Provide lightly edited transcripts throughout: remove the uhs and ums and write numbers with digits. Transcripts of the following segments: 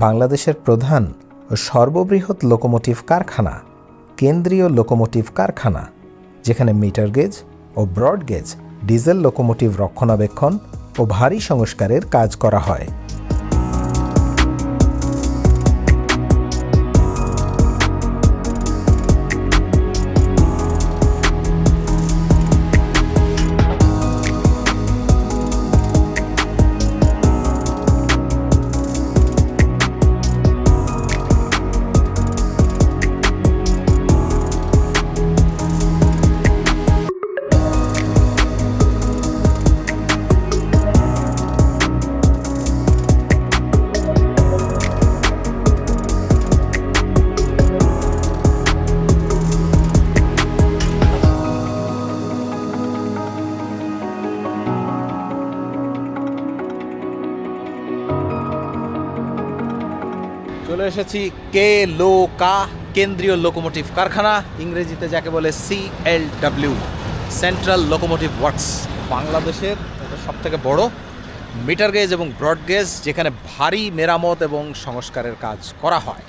বাংলাদেশের প্রধান ও সর্ববৃহৎ লোকোমোটিভ কারখানা কেন্দ্রীয় লোকোমোটিভ কারখানা, যেখানে মিটার গেজ ও ব্রড গেজ ডিজেল লোকোমোটিভ রক্ষণাবেক্ষণ ও ভারী সংস্কারের কাজ করা হয়। চলে এসেছি কে.লো.কা কেন্দ্রীয় লোকোমোটিভ কারখানা, ইংরেজিতে যাকে বলে CLW, সেন্ট্রাল লোকোমোটিভ ওয়ার্কস। বাংলাদেশের এটা সবথেকে বড় মিটার গেজ এবং ব্রড গেজ, যেখানে ভারী মেরামত এবং সংস্কারের কাজ করা হয়।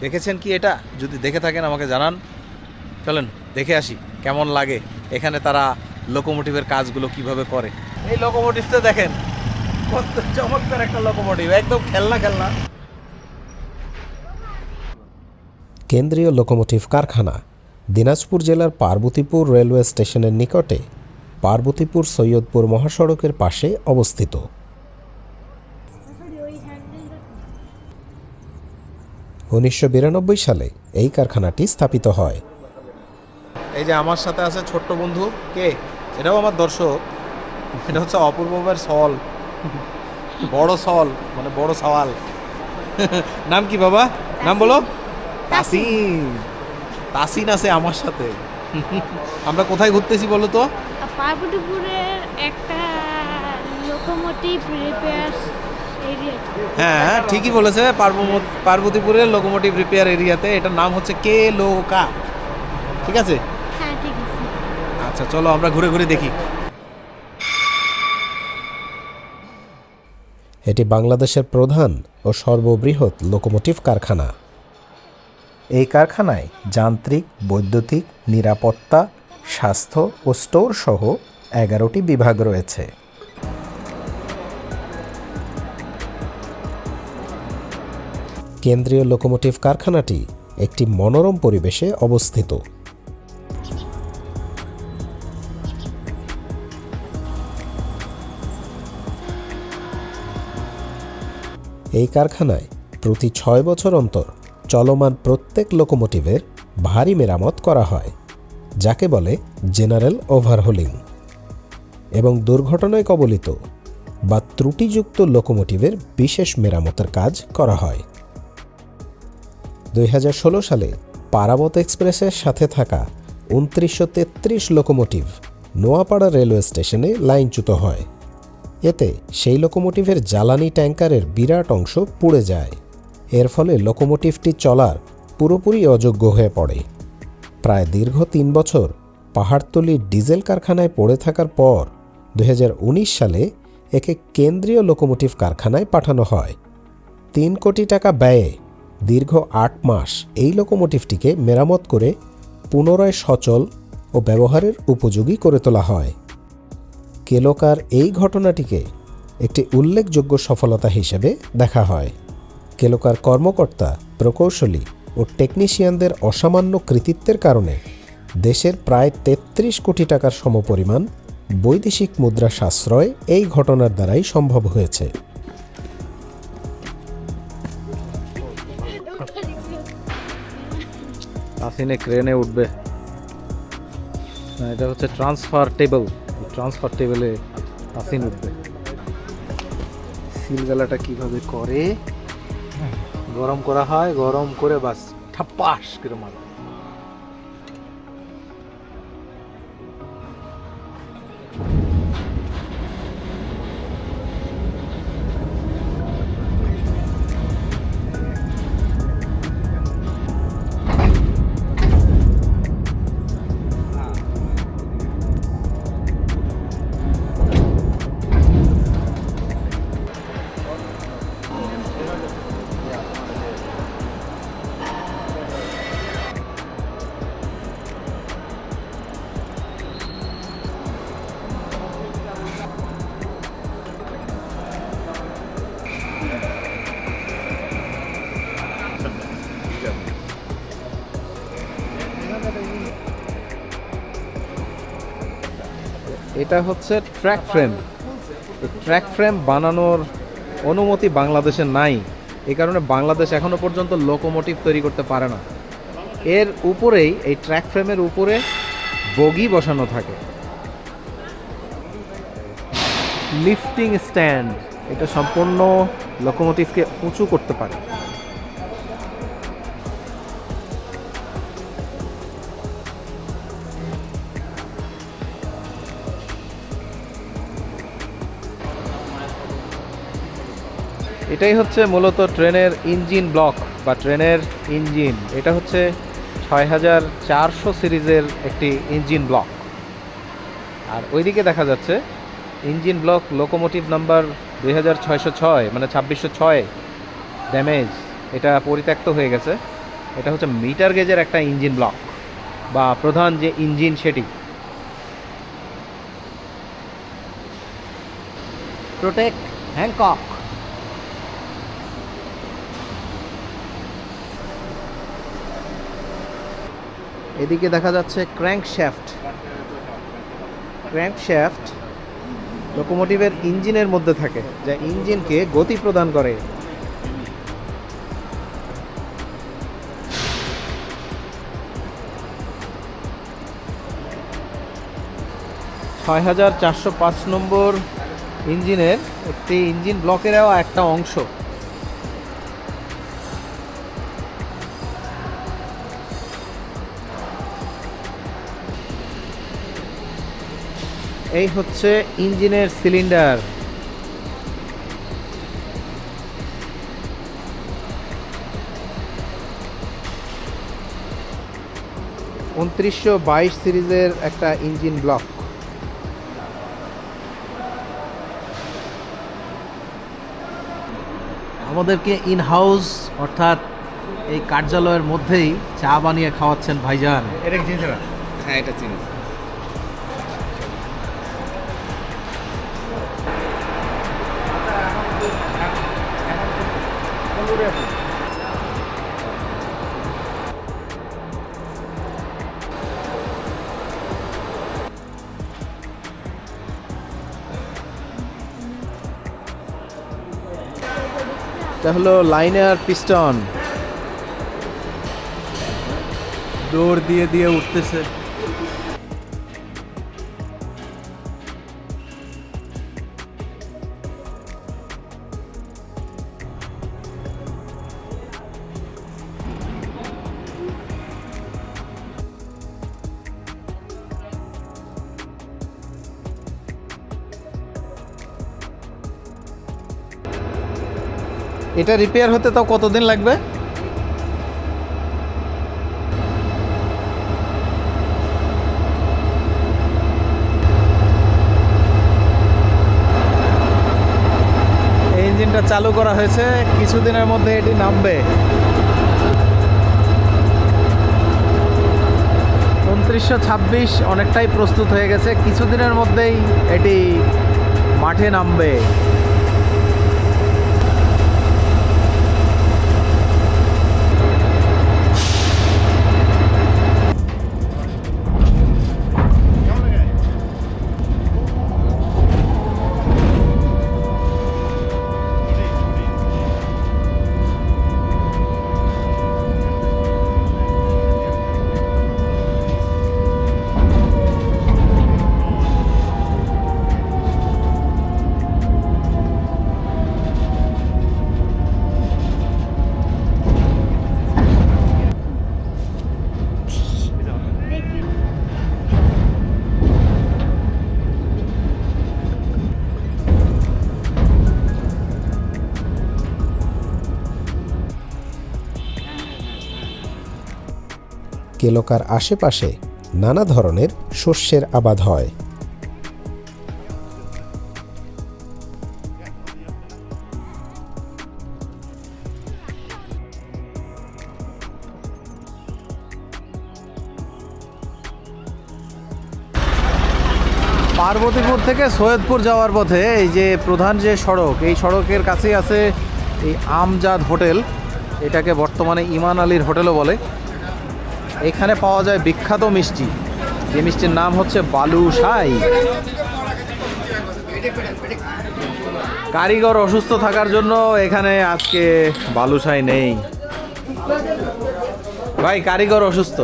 দেখেছেন কি এটা? যদি দেখে থাকেন আমাকে জানান। চলেন দেখে আসি কেমন লাগে এখানে তারা লোকোমোটিভের কাজগুলো কিভাবে করে। এই লোকোমোটিভটা দেখেন, কত চমৎকার একটা লোকোমোটিভ, একদম খেলনা খেলনা। কেন্দ্রীয় লোকোমোটিভ কারখানা দিনাজপুর জেলার পার্বতীপুর রেলওয়ে স্টেশনের নিকটে পার্বতীপুর সৈয়দপুর মহাসড়কের পাশে অবস্থিত। 1992 সালে এই কারখানাটি স্থাপিত হয়। এই যে আমার সাথে আছে ছোট্ট বন্ধু, কে? এটাও আমার দর্শক। এটা হচ্ছে অপূর্ব ভাইয়ের সল, বড় সল মানে বড় সওয়াল। নাম কি বাবা? নাম বলো। তাসিন। তাসিন আছে আমার সাথে। আমরা কোথায় ঘুরতেছি বলো তো? পার্বতীপুরের একটা লোকোমোটিভ রিপেয়ার এরিয়া। হ্যাঁ ঠিকই বলেছে, পার্বতীপুরের লোকোমোটিভ রিপেয়ার এরিয়াতে। এটার নাম হচ্ছে কে.লো.কা। ঠিক আছে? হ্যাঁ ঠিক আছে। আচ্ছা চলো আমরা ঘুরে ঘুরে দেখি। এটি বাংলাদেশের প্রধান ও সর্ববৃহৎ লোকোমোটিভ কারখানা। এই কারখানায় যান্ত্রিক, বৈদ্যুতিক, নিরাপত্তা, স্বাস্থ্য ও স্টোর সহ 11টি বিভাগ রয়েছে। কেন্দ্রীয় লোকোমোটিভ কারখানাটি একটি মনোরম পরিবেশে অবস্থিত। এই কারখানায় প্রতি 6 বছর অন্তর চলমান প্রত্যেক লোকোমোটিভের ভারী মেরামত করা হয়, যাকে বলে জেনারেল ওভারহোলিং, এবং দুর্ঘটনায় কবলিত বা ত্রুটিযুক্ত লোকোমোটিভের বিশেষ মেরামতের কাজ করা হয়। 2016 সালে পারাবত এক্সপ্রেসের সাথে থাকা 2933 লোকোমোটিভ নোয়াপাড়া রেলওয়ে স্টেশনে লাইনচ্যুত হয়। এতে সেই লোকোমোটিভের জ্বালানি ট্যাঙ্কারের বিরাট অংশ পুড়ে যায়। এর ফলে লোকোমোটিভটি চলার পুরোপুরি অযোগ্য হয়ে পড়ে। প্রায় দীর্ঘ 3 বছর পাহাড়তলির ডিজেল কারখানায় পড়ে থাকার পর 2019 সালে একে কেন্দ্রীয় লোকোমোটিভ কারখানায় পাঠানো হয়। 3 কোটি টাকা ব্যয়ে দীর্ঘ 8 মাস এই লোকোমোটিভটিকে মেরামত করে পুনরায় সচল ও ব্যবহারের উপযোগী করে তোলা হয়। কেলোকার এই ঘটনাটিকে একটি উল্লেখযোগ্য সফলতা হিসেবে দেখা হয়। কেলোকার কর্মকর্তা, প্রকৌশলী ও টেকনিশিয়ানদের অসামান্য কৃতিত্বের কারণে দেশের প্রায় 33 কোটি টাকার সমপরিমাণ বৈদেশিক মুদ্রা সাশ্রয় এই ঘটনার দ্বারাই সম্ভব হয়েছে। তাসিনে ক্রেনে উঠবে না, এটা হচ্ছে ট্রান্সফার টেবল। ট্রান্সফার টেবলে তাসিন উঠবে। সিলগালাটা কিভাবে করে, গরম করা হয়, গরম করে বাস ঠাপ্পাস করে মারবে। এটা হচ্ছে ট্র্যাক ফ্রেম। ট্র্যাক ফ্রেম বানানোর অনুমতি বাংলাদেশে নাই, এই কারণে বাংলাদেশ এখনো পর্যন্ত লোকোমোটিভ তৈরি করতে পারে না। এর উপরেই, এই ট্র্যাক ফ্রেমের উপরে বগি বসানো থাকে। লিফটিং স্ট্যান্ড, এটা সম্পূর্ণ লোকোমোটিভকে উঁচু করতে পারে। এটাই হচ্ছে মূলত ট্রেনের ইঞ্জিন ব্লক বা ট্রেনের ইঞ্জিন। এটা হচ্ছে 6400 সিরিজের একটি ইঞ্জিন ব্লক। আর ওইদিকে দেখা যাচ্ছে ইঞ্জিন ব্লক লোকোমোটিভ নাম্বার 2606, মানে 2606 ড্যামেজ, এটা পরিত্যক্ত হয়ে গেছে। এটা হচ্ছে মিটার গেজের একটা ইঞ্জিন ব্লক বা প্রধান যে ইঞ্জিন সেটি। Protect Hancock. এদিকে দেখা যাচ্ছে ক্র্যাঙ্কশ্যাফট। ক্র্যাঙ্কশ্যাফট লোকোমোটিভের ইঞ্জিনের মধ্যে থাকে, যা ইঞ্জিনকে গতি প্রদান করে। ছয় 6405 নম্বর ইঞ্জিনের একটি ইঞ্জিন ব্লকেরও একটা অংশ। এই হচ্ছে ইঞ্জিনের সিলিন্ডার। উনত্রিশশো 22 সিরিজের একটা ইঞ্জিন ব্লক। আমাদেরকে ইন হাউস অর্থাৎ এই কার্যালয়ের মধ্যেই চা বানিয়ে খাওয়াচ্ছেন ভাইজান। এটা কি চিনছে না? হ্যাঁ, এটা চিনি। এটা হলো লাইনার পিস্টন, দৌড় দিয়ে দিয়ে উঠতেছে। এটা রিপেয়ার হতে তাও কতদিন লাগবে? এই ইঞ্জিনটা চালু করা হয়েছে, কিছুদিনের মধ্যে এটি নামবে। 2926 অনেকটাই প্রস্তুত হয়ে গেছে, কিছুদিনের মধ্যেই এটি মাঠে নামবে। কেলোকার আশেপাশে নানা ধরনের শস্যের আবাদ হয়। পার্বতীপুর থেকে সৈয়দপুর যাওয়ার পথে এই যে প্রধান যে সড়ক, এই সড়কের কাছেই আছে এই আমজাদ হোটেল। এটাকে বর্তমানে ইমান আলীর হোটেলও বলে। এখানে পাওয়া যায় বিখ্যাত মিষ্টি, যে মিষ্টির নাম হচ্ছে বালুশাই। কারিগর অসুস্থ থাকার জন্য এখানে আজকে বালুশাই নেই। ভাই কারিগর অসুস্থ।